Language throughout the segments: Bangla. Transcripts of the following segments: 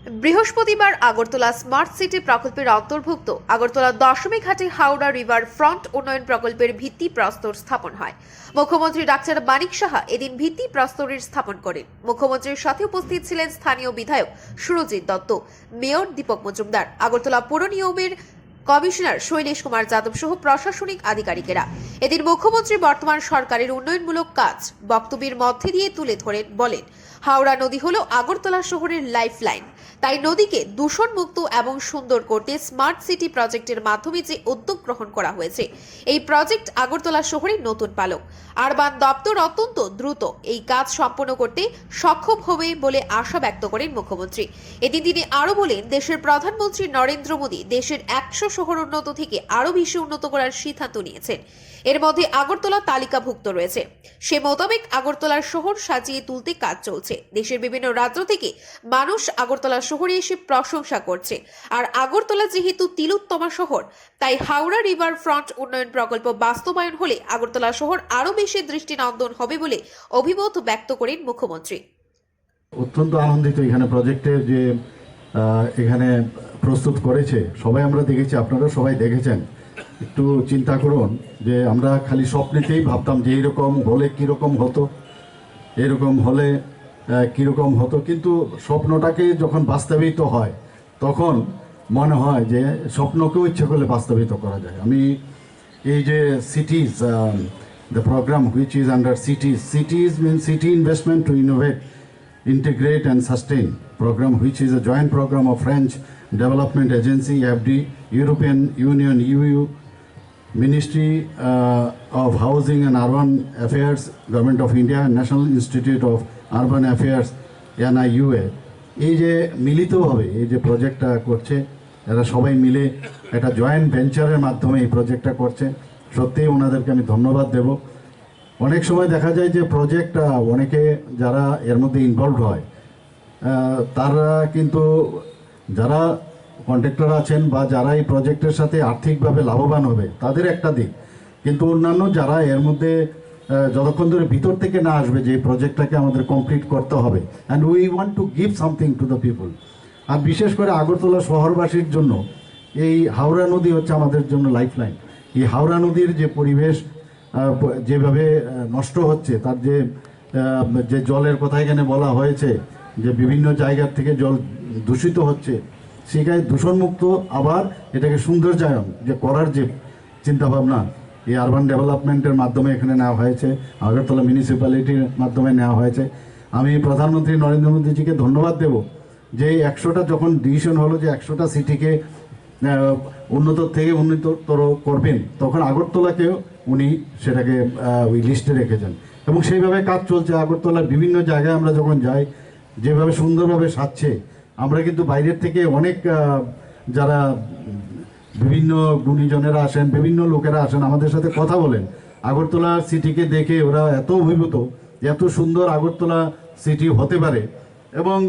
বৃহস্পতিবার আগরতলা স্মার্ট সিটি প্রকল্পের অন্তর্ভুক্ত আগরতলা দশমী ঘাটে হাওড়া রিভার ফ্রন্ট উন্নয়ন প্রকল্পের ভিত্তিপ্রস্তর স্থাপন হয়। মুখ্যমন্ত্রী ডাক্তার মানিক সাহা এদিন ভিত্তিপ্রস্তরের স্থাপন করেন। মুখ্যমন্ত্রীর সাথে উপস্থিত ছিলেন স্থানীয় বিধায়ক সুরজিৎ দত্ত, মেয়র দীপক মজুমদার, আগরতলা পৌর নিগমের কমিশনার শৈলেশ কুমার যাদব সহ প্রশাসনিক আধিকারিকেরা। এদিন মুখ্যমন্ত্রী বর্তমান সরকারের উন্নয়নমূলক কাজ বক্তব্যের মধ্যে দিয়ে তুলে ধরেন। বলেন, হাওড়া নদী হলো আগরতলা শহরের লাইফলাইন। তাই নদীকে দূষণমুক্ত এবং সুন্দর করতে স্মার্ট সিটি প্রজেক্টের মাধ্যমে যে উদ্যোগ গ্রহণ করা হয়েছে, এই প্রজেক্ট আগরতলা শহরের নতুন পালক। আরবান দপ্তর অত্যন্ত দ্রুত এই কাজ সম্পন্ন করতে সক্ষম হবে বলে আশা ব্যক্ত করেন মুখ্যমন্ত্রী। এদিন তিনি আরো বলেন, দেশের প্রধানমন্ত্রী নরেন্দ্র মোদী দেশের 100 শহর উন্নত থেকে আরো বেশি উন্নত করার সিদ্ধান্ত নিয়েছেন। এর মধ্যে আগরতলা তালিকাভুক্ত রয়েছে। সে মোতাবেক আগরতলার শহর সাজিয়ে তুলতে কাজ চলছে। দেশের বিভিন্ন রাজ্য থেকে মানুষ আগরতলা শহরে এসে প্রশংসা করছে। আর আগরতলা যেহেতু তিলোত্তমা শহর, তাই হাওড়া রিভার ফ্রন্ট উন্নয়ন প্রকল্প বাস্তবায়ন হলে আগরতলা শহর আরো বেশি দৃষ্টিনন্দন হবে বলে অভিমত ব্যক্ত করেন মুখ্যমন্ত্রী। অত্যন্ত আনন্দিত এখানে প্রজেক্টের যে এখানে প্রস্তুত করেছে, সবাই আমরা দেখেছি, আপনারা সবাই দেখেছেন। একটু চিন্তা করুন যে আমরা খালি স্বপ্নেতেই ভাবতাম যে এইরকম হলে কীরকম হতো, এরকম হলে কীরকম হতো, কিন্তু স্বপ্নটাকে যখন বাস্তবায়িত হয় তখন মনে হয় যে স্বপ্নকেও ইচ্ছে করলে বাস্তবায়িত করা যায়। আমি এই যে cities, the program which is under cities mean city investment to innovate, integrate and sustain program, which is a joint program of French Development Agency FD, European Union EU, Ministry of Housing and Urban Affairs, Government of India, National Institute of Urban Affairs NIUA। এই যে মিলিতভাবে এই যে প্রজেক্টটা করছে, এরা সবাই মিলে একটা জয়েন্ট ভেঞ্চারের মাধ্যমে এই প্রজেক্টটা করছে। সত্যিই ওনাদেরকে আমি ধন্যবাদ দেব। অনেক সময় দেখা যায় যে প্রজেক্ট অনেকে যারা এর মধ্যে ইনভলভ হয়, তারা কিন্তু যারা কন্ট্রাক্টর আছেন বা যারা এই প্রজেক্টের সাথে আর্থিকভাবে লাভবান হবে তাদের একটা দিক, কিন্তু অন্যান্য যারা এর মধ্যে যতক্ষণ ধরে ভিতর থেকে না আসবে যে এই প্রজেক্টটাকে আমাদের কমপ্লিট করতে হবে, and we want to give something to the people. আর বিশেষ করে আগরতলা শহরবাসীর জন্য এই হাওড়া নদী হচ্ছে আমাদের জন্য লাইফলাইন। এই হাওড়া নদীর যে পরিবেশ যেভাবে নষ্ট হচ্ছে, তার যে জলের কথা এখানে বলা হয়েছে যে বিভিন্ন জায়গার থেকে জল দূষিত হচ্ছে, সেখানে দূষণমুক্ত আবার এটাকে সৌন্দর্যায়ন যে করার যে চিন্তাভাবনা এই আরবান ডেভেলপমেন্টের মাধ্যমে এখানে নেওয়া হয়েছে, আগরতলা মিউনিসিপ্যালিটির মাধ্যমে নেওয়া হয়েছে। আমি প্রধানমন্ত্রী নরেন্দ্র মোদীজিকে ধন্যবাদ দেব যে 100টা যখন ডিসিশন হলো যে 100টা সিটিকে উন্নত থেকে উন্নততর করবেন, তখন আগরতলাকেও উনি সেটাকে ওই লিস্টে রেখেছেন এবং সেইভাবে কাজ চলছে। আগরতলার বিভিন্ন জায়গায় আমরা যখন যাই, যেভাবে সুন্দরভাবে সাজছে, আমরা কিন্তু বাইরের থেকে অনেক যারা বিভিন্ন গুণীজনেরা আসেন, বিভিন্ন লোকেরা আসেন, আমাদের সাথে কথা বলেন। আগরতলা সিটিকে দেখে ওরা এত অভিভূত, এত সুন্দর আগরতলা সিটি হতে পারে। এবং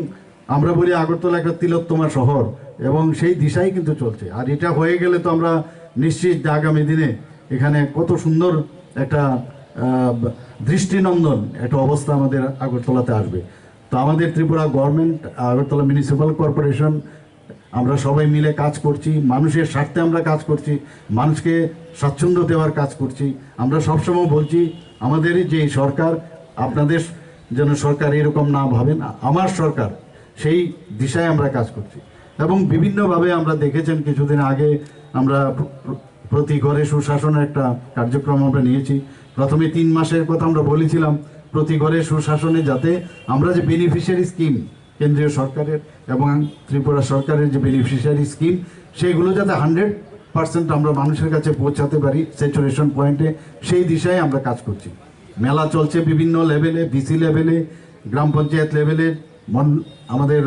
আমরা বলি আগরতলা একটা তিলোত্তমা শহর, এবং সেই দিশাই কিন্তু চলছে। আর এটা হয়ে গেলে তো আমরা নিশ্চিত আগামী দিনে এখানে কত সুন্দর একটা দৃষ্টিনন্দন একটা অবস্থা আমাদের আগরতলাতে আসবে। তো আমাদের Tripura government, Agartala municipal corporation, আমরা সবাই মিলে কাজ করছি, মানুষের স্বার্থে আমরা কাজ করছি, মানুষকে স্বাচ্ছন্দ্য দেওয়ার কাজ করছি। আমরা সবসময় বলছি আমাদের যে সরকার, আপনাদের যেন সরকার এরকম না ভাবেন, আমার সরকার, সেই দিশায় আমরা কাজ করছি। এবং বিভিন্নভাবে আমরা দেখেছেন কিছুদিন আগে আমরা প্রতি ঘরে সুশাসনের একটা কার্যক্রম আমরা নিয়েছি। প্রথমে 3 মাসের কথা আমরা বলেছিলাম, প্রতি ঘরে সুশাসনে, যাতে আমরা যে বেনিফিশিয়ারি স্কিম কেন্দ্রীয় সরকারের এবং ত্রিপুরা সরকারের যে বেনিফিশিয়ারি স্কিম, সেইগুলো যাতে 100% আমরা মানুষের কাছে পৌঁছাতে পারি স্যাচুরেশন পয়েন্টে, সেই দিশায় আমরা কাজ করছি। মেলা চলছে বিভিন্ন লেভেলে, বিসি লেভেলে, গ্রাম পঞ্চায়েত লেভেলে, আমাদের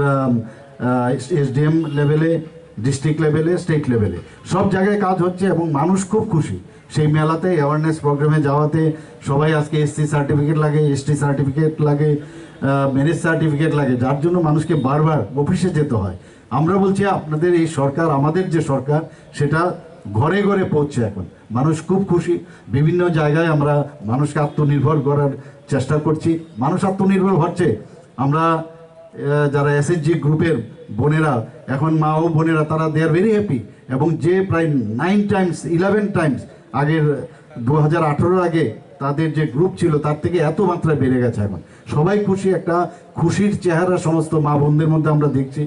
এসডিএম লেভেলে, ডিস্ট্রিক্ট লেভেলে, স্টেট লেভেলে, সব জায়গায় কাজ হচ্ছে এবং মানুষ খুব খুশি। সেই মেলাতে অ্যাওয়ারনেস প্রোগ্রামে যাওয়াতে সবাই আজকে এসসি সার্টিফিকেট লাগে, এসটি সার্টিফিকেট লাগে, ম্যারেজ সার্টিফিকেট লাগে, যার জন্য মানুষকে বারবার অফিসে যেতে হয়। আমরা বলছি আপনাদের এই সরকার, আমাদের যে সরকার, সেটা ঘরে ঘরে পৌঁছে। এখন মানুষ খুব খুশি। বিভিন্ন জায়গায় আমরা মানুষকে আত্মনির্ভর করার চেষ্টা করছি, মানুষ আত্মনির্ভর হচ্ছে। আমরা যারা এসএইচজি গ্রুপের বোনেরা, এখন মা ও বোনেরা, তারা দে আর ভেরি হ্যাপি। এবং যে প্রায় 9 টাইমস 11 টাইমস আগের 2018 আগে তাদের যে গ্রুপ ছিল তার থেকে এত মাত্রায় বেড়ে গেছে। এখন সবাই খুশি, একটা খুশির চেহারা সমস্ত মা বোনদের মধ্যে আমরা দেখছি।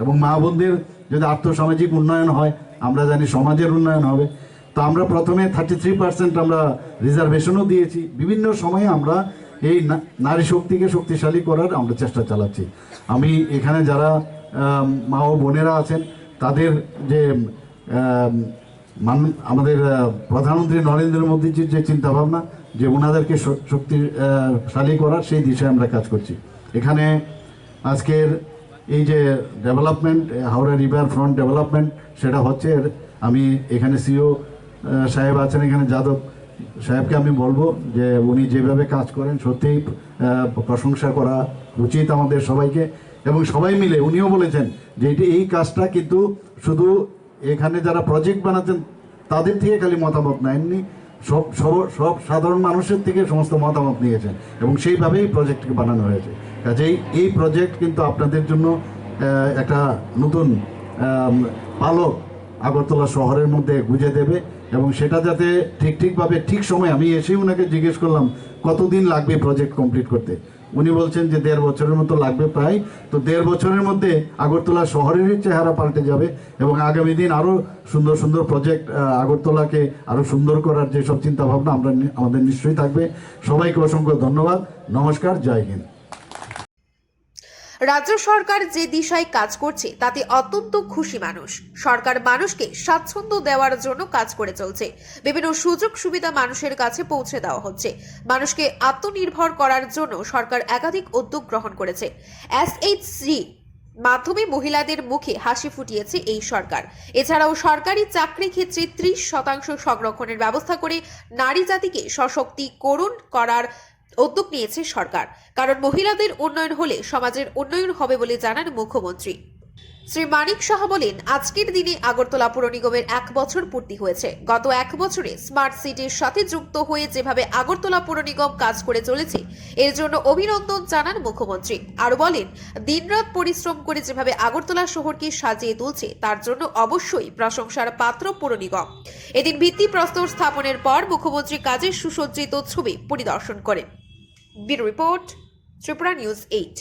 এবং মা বোনদের যদি আর্থসামাজিক উন্নয়ন হয়, আমরা জানি সমাজের উন্নয়ন হবে। তো আমরা প্রথমে 33% আমরা রিজার্ভেশনও দিয়েছি। বিভিন্ন সময়ে আমরা এই নারী শক্তিকে শক্তিশালী করার আমরা চেষ্টা চালাচ্ছি। আমি এখানে যারা মা ও বোনেরা আছেন তাদের যে আমাদের প্রধানমন্ত্রী নরেন্দ্র মোদীজির যে চিন্তাভাবনা, যে ওনাদেরকে শক্তিশালী করার, সেই দিশায় আমরা কাজ করছি। এখানে আজকের এই যে development, Howrah river front development, সেটা হচ্ছে। আমি এখানে সিও সাহেব আছেন, এখানে যাদব সাহেবকে আমি বলবো যে উনি যেভাবে কাজ করেন সত্যিই প্রশংসা করা উচিত আমাদের সবাইকে। এবং সবাই মিলে উনিও বলেছেন যে এই কাজটা কিন্তু শুধু এখানে যারা প্রজেক্ট বানাচ্ছেন তাদের থেকে খালি মতামত নেননি, সব সাধারণ মানুষের থেকে সমস্ত মতামত নিয়েছেন এবং সেইভাবেই প্রজেক্টকে বানানো হয়েছে। কাজেই এই প্রজেক্ট কিন্তু আপনাদের জন্য একটা নতুন পালক আগরতলা শহরের মধ্যে গুঁজে দেবে। এবং সেটা যাতে ঠিকভাবে ঠিক সময়, আমি এসেই ওনাকে জিজ্ঞেস করলাম কতদিন লাগবে প্রজেক্ট কমপ্লিট করতে। উনি বলছেন যে 1.5 বছরের মতো লাগবে প্রায়। তো 1.5 বছরের মধ্যে আগরতলা শহরেরই চেহারা পাল্টে যাবে এবং আগামী দিন আরও সুন্দর সুন্দর প্রজেক্ট আগরতলাকে আরও সুন্দর করার যেসব চিন্তাভাবনা আমাদের নিশ্চয়ই থাকবে। সবাইকে অসংখ্য ধন্যবাদ। নমস্কার, জয় হিন্দ। রাজ্য সরকার যে দিশায় কাজ করছে তাতে অত্যন্ত খুশি মানুষ। সরকার মানুষকে স্বাচ্ছন্দ্য দেওয়ার জন্য কাজ করে চলছে। বিভিন্ন সুযোগ সুবিধা মানুষের কাছে পৌঁছে দেওয়া হচ্ছে। মানুষকে আত্মনির্ভর করার জন্য সরকার একাধিক উদ্যোগ গ্রহণ করেছে। এসএইচজি মাধ্যমে মহিলাদের মুখে হাসি ফুটিয়েছে এই সরকার। এছাড়াও সরকারি চাকরি ক্ষেত্রে 30% সংরক্ষণের ব্যবস্থা করে নারী জাতিকে সশক্তিকরণ করার উদ্যোগ নিয়েছে সরকার। কারণ মহিলাদের উন্নয়ন হলে সমাজের উন্নয়ন হবে বলে জানান মুখ্যমন্ত্রী। শ্রী মানিক সাহা বলেন, আজকের দিনে আগরতলা পুর নিগমের 1 বছর পূর্তি হয়েছে। গত 1 বছরে স্মার্ট সিটির সাথে যুক্ত হয়ে যেভাবে আগরতলা পুর নিগম কাজ করে চলেছে, এর জন্য অভিনন্দন জানান মুখ্যমন্ত্রী। আরো বলেন, দিনরাত পরিশ্রম করে যেভাবে আগরতলা শহরকে সাজিয়ে তুলছে তার জন্য অবশ্যই প্রশংসার পাত্র পুর নিগম। এদিন ভিত্তিপ্রস্তর স্থাপনের পর মুখ্যমন্ত্রী কাজের সুসজ্জিত ছবি পরিদর্শন করেন। Bureau report, Tripura news 8।